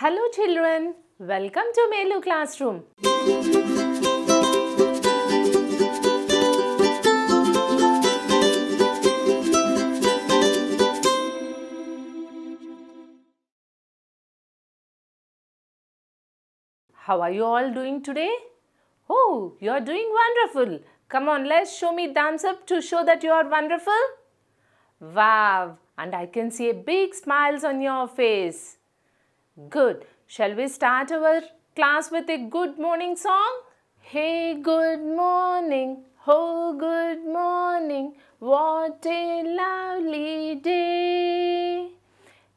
Hello children, welcome to Melu Classroom. How are you all doing today? Oh, you are doing wonderful. Come on, let's show me thumbs up to show that you are wonderful. Wow, and I can see a big smiles on your face. Good. Shall we start our class with a good morning song? Hey, good morning. Oh, good morning. What a lovely day.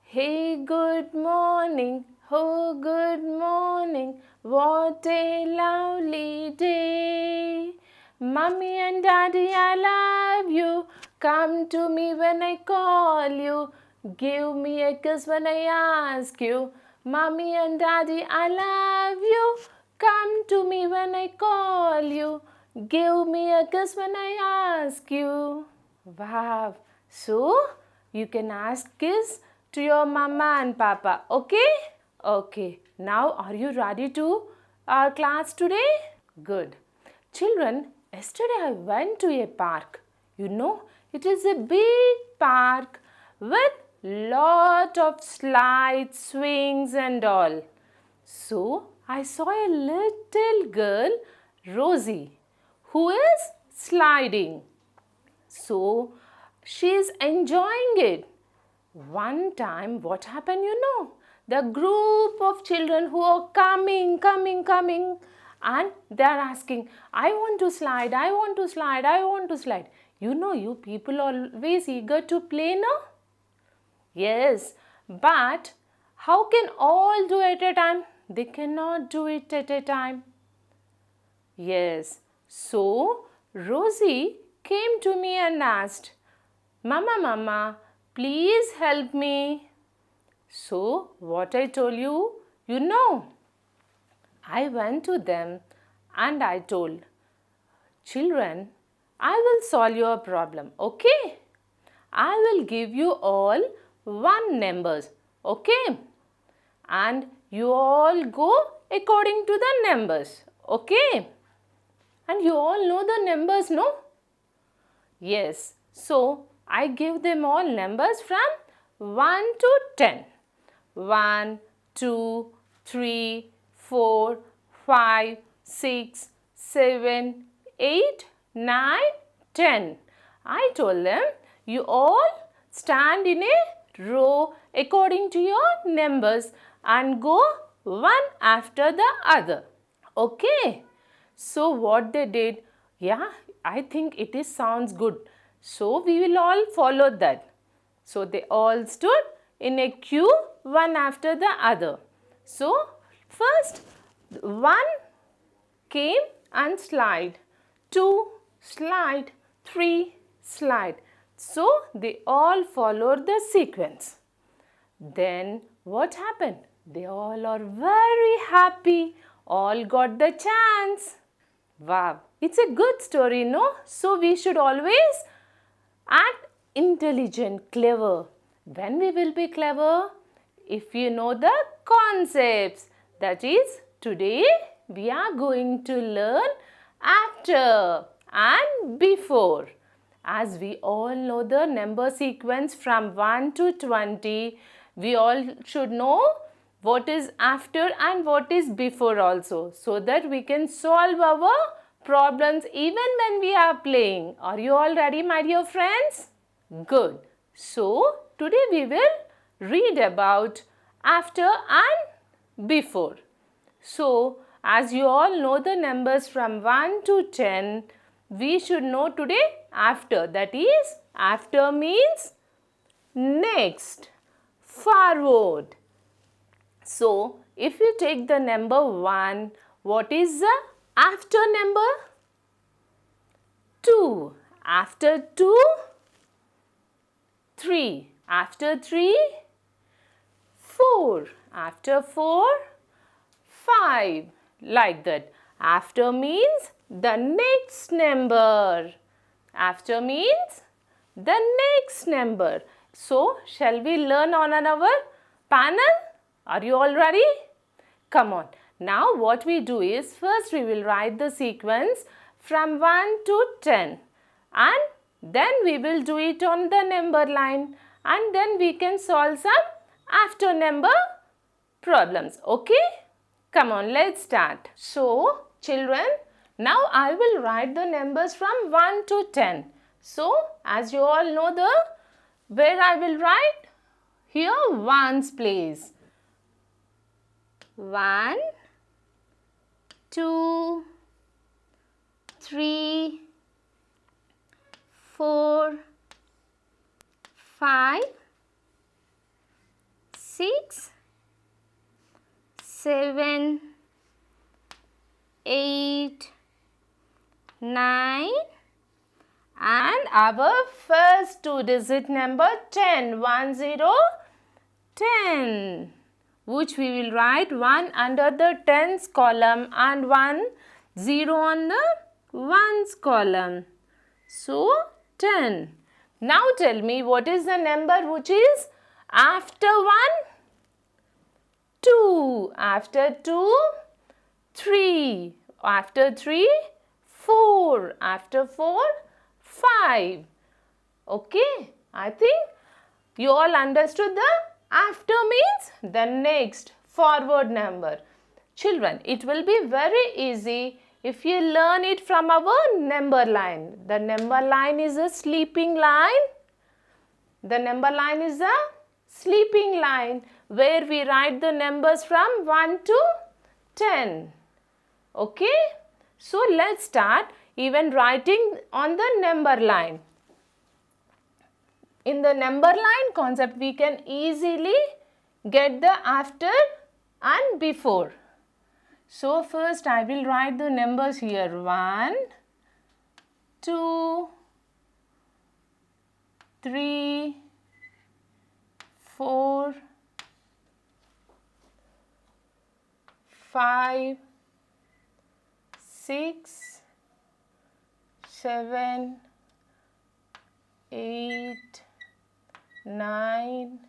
Hey, good morning. Oh, good morning. What a lovely day. Mummy and Daddy, I love you. Come to me when I call you. Give me a kiss when I ask you. Mummy and Daddy, I love you. Come to me when I call you. Give me a kiss when I ask you. Wow. So, you can ask kiss to your mama and papa. Okay? Okay. Now, are you ready to our class today? Good. Children, yesterday I went to a park. You know, it is a big park with lot of slides, swings and all. So, I saw a little girl, Rosie, who is sliding. So, she is enjoying it. One time, what happened, you know? The group of children who are coming, and they are asking, I want to slide, I want to slide, I want to slide. You know, you people are always eager to play, no? Yes, but how can all do it at a time? They cannot do it at a time. Yes, so Rosie came to me and asked, Mama, please help me. So, what I told you, you know, I went to them and I told, children, I will solve your problem, okay? I will give you all one numbers, okay? And you all go according to the numbers, okay? And you all know the numbers, no? Yes. So, I give them all numbers from 1 to 10. 1, 2, 3, 4, 5, 6, 7, 8, 9, 10. I told them, you all stand in a row according to your numbers and go one after the other. Okay. So what they did, yeah, I think it is sounds good. So we will all follow that. So they all stood in a queue one after the other. So first one came and slide, 2 slide, 3 slide. So they all followed the sequence. Then what happened? They all are very happy, all got the chance. Wow, it's a good story, no? So we should always act intelligent, clever. When we will be clever? If you know the concepts. That is, today we are going to learn after and before. As we all know the number sequence from 1 to 20, we all should know what is after and what is before also, so that we can solve our problems even when we are playing. Are you all ready, my dear friends? Good. So, today we will read about after and before. So, as you all know the numbers from 1 to 10, we should know today after. That is, after means next, forward. So, if you take the number 1, what is the after number? 2. After 2, 3. After 3, 4. After 4, 5. Like that. After means the next number. After means the next number. So, shall we learn on our panel? Are you all ready? Come on. Now what we do is first we will write the sequence from 1 to 10 and then we will do it on the number line and then we can solve some after number problems. Okay? Come on, let's start. So, children, now I will write the numbers from 1 to 10. So, as you all know where I will write? Here, ones place. 1, 2, 3, 4, 5, 6, 7, 8, 9 and our first two-digit number 10, 1, 0, 10, which we will write 1 under the tens column and 1, 0 on the ones column. So, 10. Now tell me what is the number which is after 1? 2. After 2, 3. After 3, 4. After 4, 5. Okay, I think you all understood the after means the next forward number. Children, it will be very easy if you learn it from our number line. The number line is a sleeping line. The number line is a sleeping line where we write the numbers from 1 to 10. Okay? So, let's start even writing on the number line. In the number line concept, we can easily get the after and before. So, first I will write the numbers here. 1, 2, 3, 4, 5, 6, 7, 8, 9,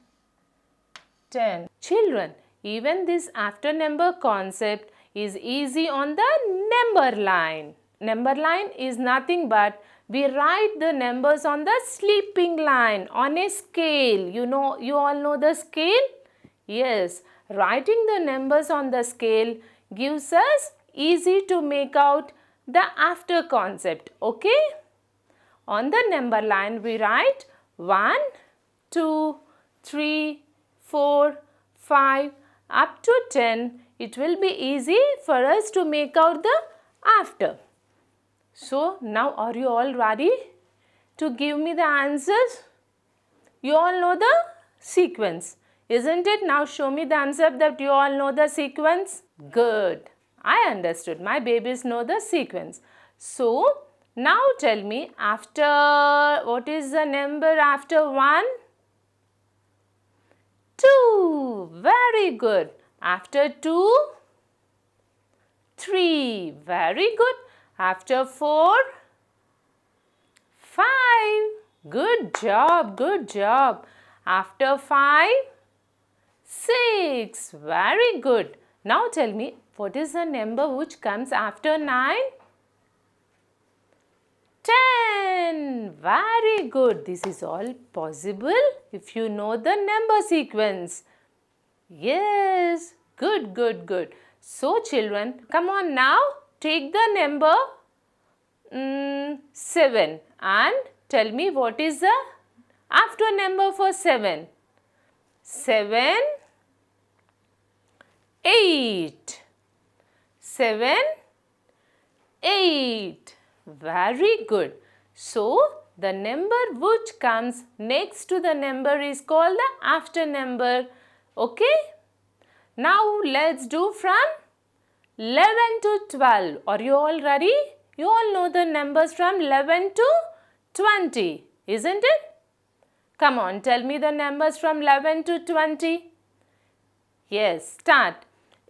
10. Children, even this after number concept is easy on the number line. Number line is nothing but we write the numbers on the sleeping line on a scale. You all know the scale? Yes, writing the numbers on the scale gives us easy to make out the after concept. Okay? On the number line we write 1, 2, 3, 4, 5 up to 10. It will be easy for us to make out the after. So, now are you all ready to give me the answers? You all know the sequence, isn't it? Now show me the answer that you all know the sequence. Good. I understood. My babies know the sequence. So, now tell me after, what is the number after 1? 2. Very good. After 2, 3. Very good. After 4, 5. Good job, good job. After 5, 6. Very good. Now tell me, what is the number which comes after 9? 10. Very good. This is all possible if you know the number sequence. Yes. Good, good, good. So children, come on now. Take the number 7 and tell me what is the after number for 7. 7, 8. 7, 8. Very good. So, the number which comes next to the number is called the after number. Okay? Now, let's do from 11 to 12. Are you all ready? You all know the numbers from 11 to 20, isn't it? Come on, tell me the numbers from 11 to 20. Yes, start.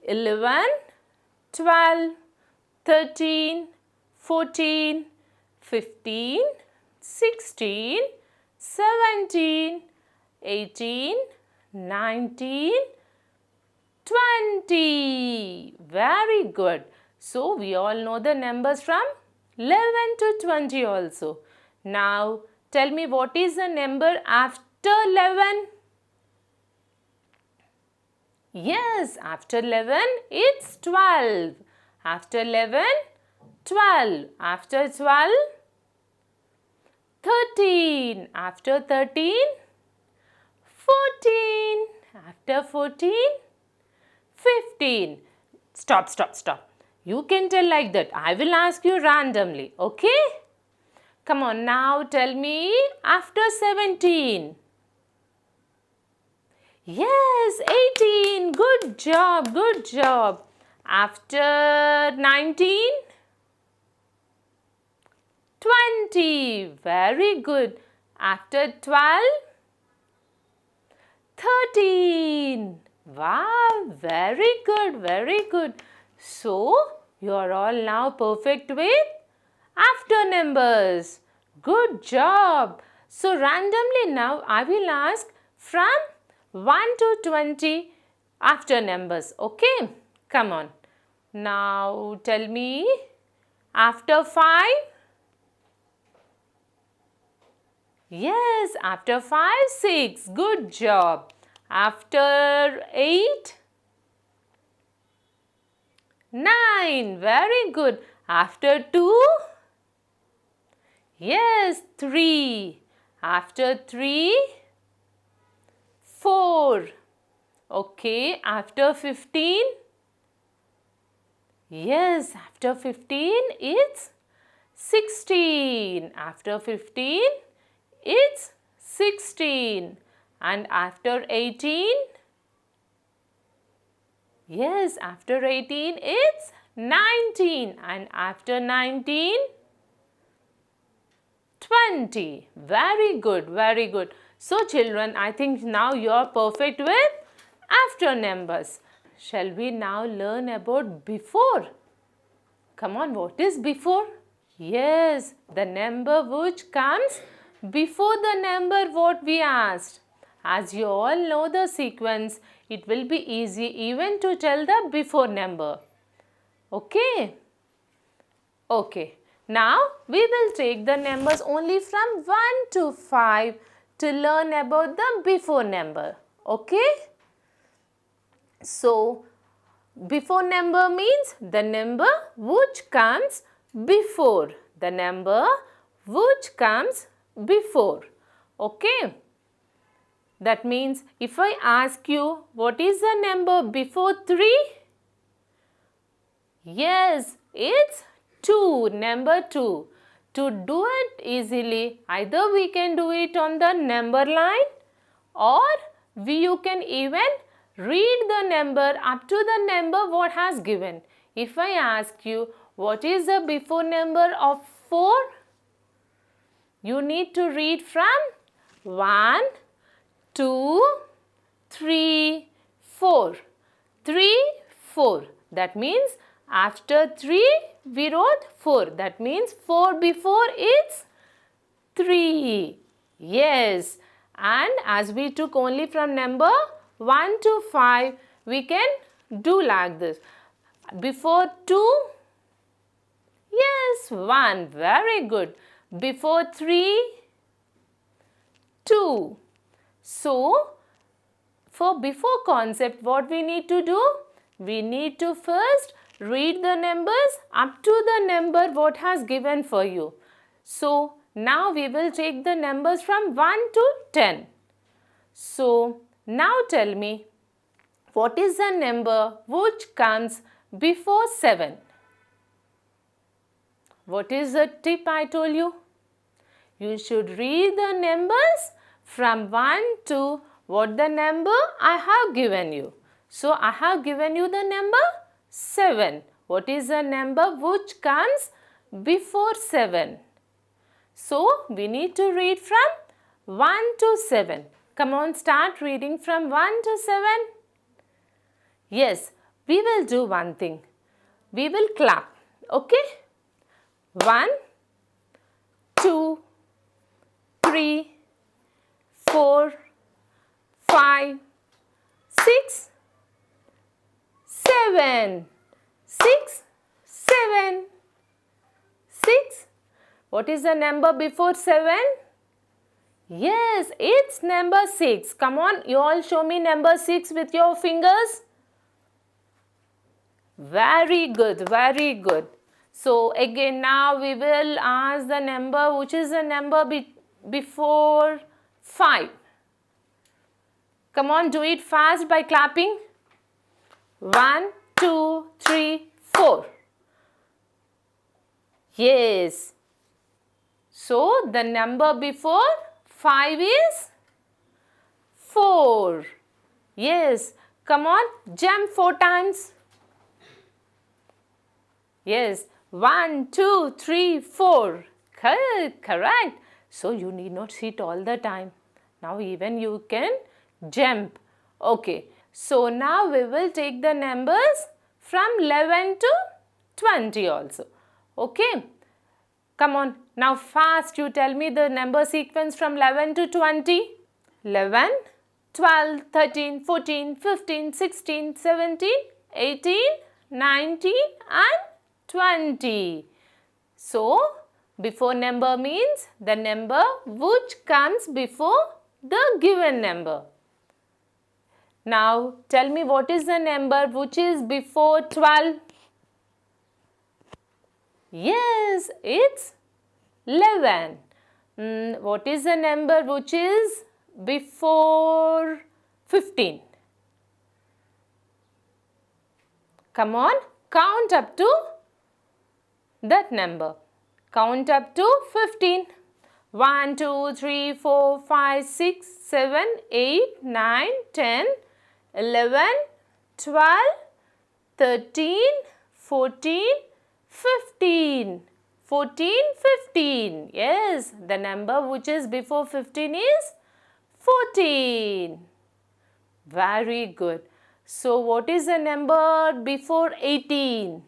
11, 12, 13, 14, 15, 16, 17, 18, 19, 20. Very good. So we all know the numbers from 11 to 20 also. Now tell me, what is the number after 11? Yes, after 11 it's 12. After 11, 12. After 12, 13. After 13, 14. After 14, 15. Stop, stop, stop. You can tell like that. I will ask you randomly, okay? Come on, now tell me after 17. Yes, 18. Good job, good job. After 19, 20. Very good. After 12, 13. Wow, very good, very good. So, you are all now perfect with after numbers. Good job. So, randomly now I will ask from 1 to 20 after numbers. Okay? Come on. Now, tell me after 5. Yes, after 5, 6. Good job. After 8, 9. Very good. After 2, yes, 3. After 3, 4. Okay, after 15, yes, after 15, it's 16. After 15, it's 16. And after 18, yes, after 18, it's 19. And after 19, 20. Very good, very good. So children, I think now you are perfect with after numbers. Shall we now learn about before? Come on, what is before? Yes, the number which comes before the number what we asked. As you all know the sequence, it will be easy even to tell the before number. Okay? Okay. Now, we will take the numbers only from 1 to 5 to learn about the before number. Okay? So, before number means the number which comes before. The number which comes before. Okay? That means if I ask you what is the number before 3? Yes, it's 2. Number 2. To do it easily, either we can do it on the number line or you can even read the number up to the number what has given. If I ask you what is the before number of 4? You need to read from 1, 2, 3, 4. 3, 4. That means after 3 we wrote 4. That means 4 before is 3. Yes. And as we took only from number 1 to 5, we can do like this. Before 2, yes, 1. Very good. Before 3, 2. So, for before concept, what we need to do? We need to first read the numbers up to the number what has given for you. So, now we will take the numbers from 1 to 10. So, now tell me, what is the number which comes before 7? What is the tip I told you? You should read the numbers from 1 to what the number I have given you. So, I have given you the number 7. What is the number which comes before 7? So, we need to read from 1 to 7. Come on, start reading from 1 to 7. Yes, we will do one thing. We will clap. Okay? 1, 2, 3, 4, 5, 6, 7. 6, 7. 6. What is the number before 7? Yes, it's number 6. Come on, you all show me number 6 with your fingers. Very good, very good. So again now we will ask the number, which is the number before 5. Come on, do it fast by clapping. 1, 2, 3, 4. Yes. So the number before 5 is 4. Yes. Come on, jump 4 times. Yes. 1, 2, 3, 4. Correct. So you need not sit all the time. Now even you can jump. Okay. So now we will take the numbers from 11 to 20 also. Okay. Come on. Now fast you tell me the number sequence from 11 to 20. 11, 12, 13, 14, 15, 16, 17, 18, 19 and 20. So, before number means the number which comes before the given number. Now, tell me what is the number which is before 12? Yes, it's 11. What is the number which is before 15? Come on, count up to that number. Count up to 15. 1, 2, 3, 4, 5, 6, 7, 8, 9, 10, 11, 12, 13, 14, 15. 14, 15. Yes, the number which is before 15 is 14. Very good. So, what is the number before 18?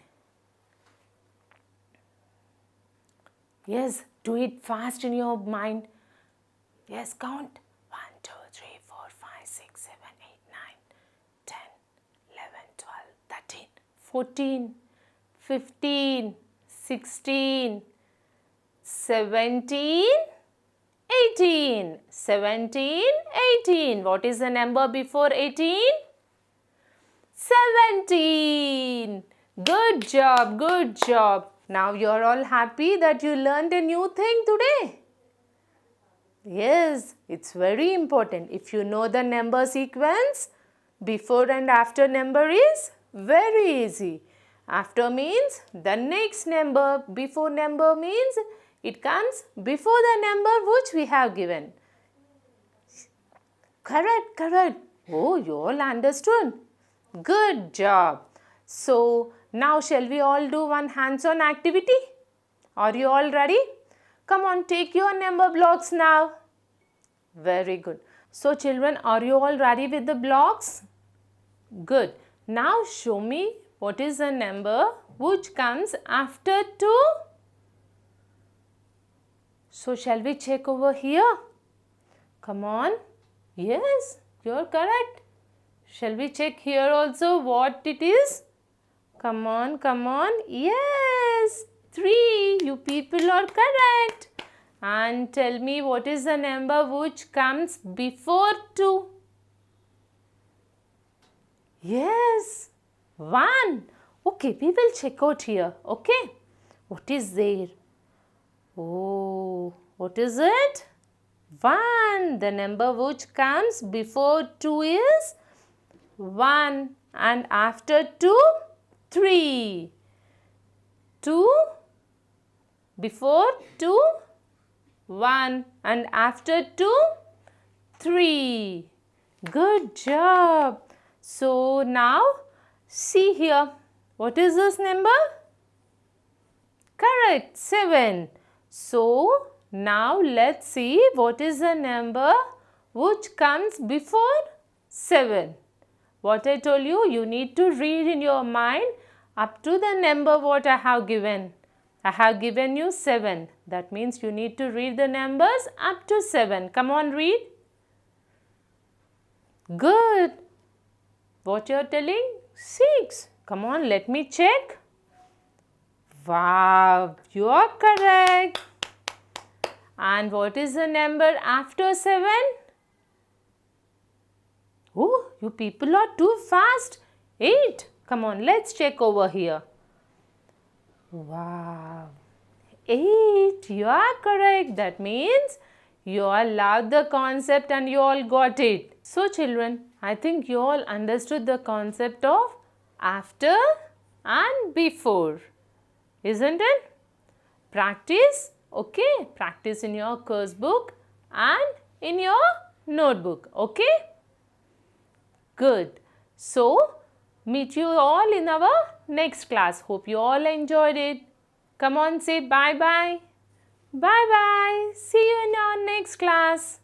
Yes, do it fast in your mind. Yes, count. 1, 2, 3, 4, 5, 6, 7, 8, 9, 10, 11, 12, 13, 14, 15, 16, 17, 18. 17, 18. What is the number before 18? 17. Good job, good job. Now you are all happy that you learned a new thing today. Yes, it's very important. If you know the number sequence, before and after number is very easy. After means the next number, before number means it comes before the number which we have given. Correct, correct. Oh, you all understood. Good job. So, now shall we all do one hands-on activity? Are you all ready? Come on, take your number blocks now. Very good. So, children, are you all ready with the blocks? Good. Now, show me what is the number which comes after 2. So, shall we check over here? Come on. Yes, you are correct. Shall we check here also what it is? Come on, come on. Yes, 3. You people are correct. And tell me what is the number which comes before 2? Yes, 1. Okay, we will check out here. Okay, what is there? Oh, what is it? 1. The number which comes before 2 is 1 and after 2, 3. 2, before 2, 1 and after 2, 3. Good job. So now see here. What is this number? Correct, 7. So now let's see what is the number which comes before 7. What I told you, you need to read in your mind up to the number what I have given. I have given you 7. That means you need to read the numbers up to 7. Come on, read. Good. What you are telling? 6. Come on, let me check. Wow, you are correct. And what is the number after 7? Oh, you people are too fast. 8. Come on, let's check over here. Wow. 8. You are correct. That means you all loved the concept and you all got it. So children, I think you all understood the concept of after and before. Isn't it? Practice. Okay. Practice in your course book and in your notebook. Okay. Good. So, meet you all in our next class. Hope you all enjoyed it. Come on, say bye-bye. Bye-bye. See you in our next class.